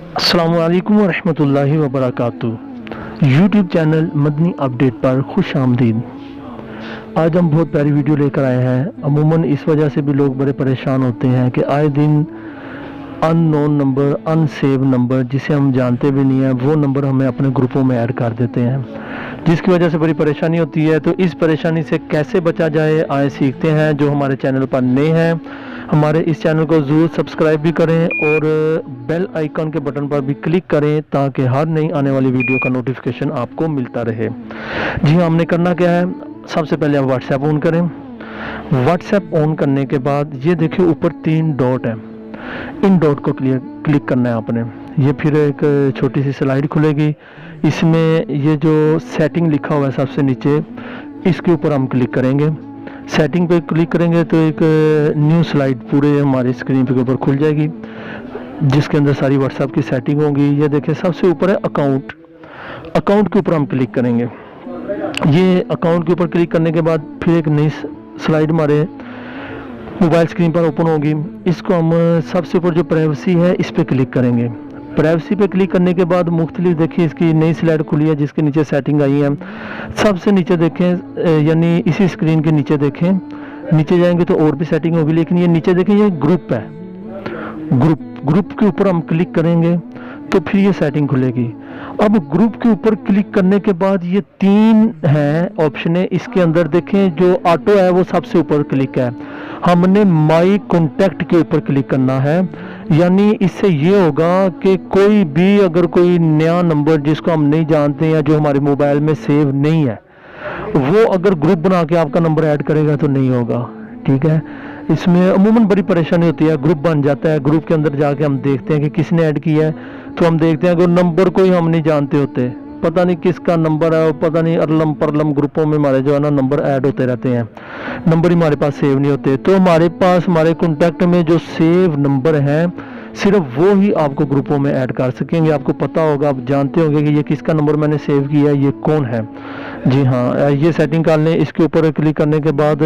अस्सलामुअलैकुम वरहमतुल्लाहि वबरकातुहू। YouTube channel Madani update पर खुश आमदीद। आज हम बहुत प्यारी वीडियो लेकर आए हैं। अमूमन इस वजह से भी लोग बड़े परेशान होते हैं कि आए दिन अननोन नंबर, अनसेव नंबर, जिसे हम जानते भी नहीं हैं, वो नंबर हमें अपने ग्रुपों में ऐड कर देते हैं, जिसकी वजह से बड़ी परेशानी होती है। तो इस परेशानी से कैसे बचा जाए, आए सीखते हैं। जो हमारे चैनल पर नए हैं, हमारे इस चैनल को ज़रूर सब्सक्राइब भी करें और बेल आइकन के बटन पर भी क्लिक करें ताकि हर नई आने वाली वीडियो का नोटिफिकेशन आपको मिलता रहे। जी हाँ, हमने करना क्या है, सबसे पहले आप व्हाट्सएप ऑन करें। व्हाट्सएप ऑन करने के बाद ये देखिए ऊपर 3 डॉट है, इन डॉट को क्लिक करना है आपने। ये फिर एक छोटी सी स्लाइड खुलेगी, इसमें ये जो सेटिंग लिखा हुआ है सबसे नीचे, इसके ऊपर हम क्लिक करेंगे। सेटिंग पे क्लिक करेंगे तो एक न्यू स्लाइड पूरे हमारी स्क्रीन के ऊपर खुल जाएगी, जिसके अंदर सारी व्हाट्सएप की सेटिंग होगी। ये देखिए सबसे ऊपर है अकाउंट। अकाउंट के ऊपर हम क्लिक करेंगे। ये अकाउंट के ऊपर क्लिक करने के बाद फिर एक नई स्लाइड हमारे मोबाइल स्क्रीन पर ओपन होगी। इसको हम सबसे ऊपर जो प्राइवेसी है इस पर क्लिक करेंगे। प्राइवेसी पे क्लिक करने के बाद मुख्तलिफ देखिए इसकी नई स्लाइड खुली है, जिसके नीचे सेटिंग आई है। सबसे नीचे देखें, यानी इसी स्क्रीन के नीचे देखें, नीचे जाएंगे तो और भी सेटिंग होगी, लेकिन ये नीचे देखें, ये ग्रुप है। ग्रुप के ऊपर हम क्लिक करेंगे तो फिर ये सेटिंग खुलेगी। अब ग्रुप के ऊपर क्लिक करने के बाद ये 3 हैं ऑप्शन है, इसके अंदर देखें जो ऑटो है वो सबसे ऊपर क्लिक है। हमने माई कॉन्टैक्ट के ऊपर क्लिक करना है, यानी इससे ये होगा कि कोई भी अगर कोई नया नंबर जिसको हम नहीं जानते या जो हमारे मोबाइल में सेव नहीं है, वो अगर ग्रुप बना के आपका नंबर ऐड करेगा तो नहीं होगा। ठीक है, इसमें अमूमन बड़ी परेशानी होती है। ग्रुप बन जाता है, ग्रुप के अंदर जाके हम देखते हैं कि किसने ऐड किया है, तो हम देखते हैं कि नंबर कोई हम नहीं जानते होते, पता नहीं किसका नंबर है, पता नहीं अरलम परलम ग्रुपों में हमारे जो है ना नंबर ऐड होते रहते हैं, नंबर ही हमारे पास सेव नहीं होते। तो हमारे पास हमारे कॉन्टैक्ट में जो सेव नंबर है सिर्फ वो ही आपको ग्रुपों में ऐड कर सकेंगे। आपको पता होगा, आप जानते होंगे कि ये किसका नंबर मैंने सेव किया है, ये कौन है। जी हाँ, ये सेटिंग कर लें। इसके ऊपर क्लिक करने के बाद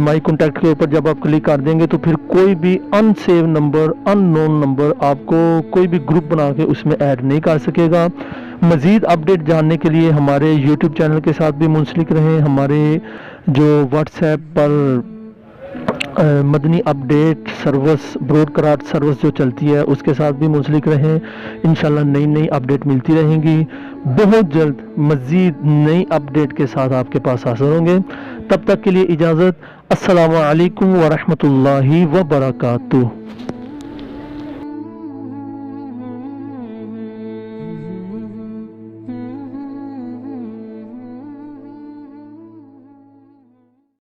माई कॉन्टैक्ट के ऊपर जब आप क्लिक कर देंगे तो फिर कोई भी अनसेव नंबर, अननोन नंबर आपको कोई भी ग्रुप बना के उसमें ऐड नहीं कर सकेगा। मज़ीद अपडेट जानने के लिए हमारे यूट्यूब चैनल के साथ भी मुंसलिक रहें। हमारे जो व्हाट्सएप पर Madani update service, broadcast service जो चलती है, उसके साथ भी मुंसलिक रहें। इंशाल्लाह नई नई अपडेट मिलती रहेंगी। बहुत जल्द मज़ीद नई अपडेट के साथ आपके पास हाजिर होंगे। तब तक के लिए इजाज़त। अस्सलामु अलैकुम वरहमतुल्लाहि वबरकातुहू।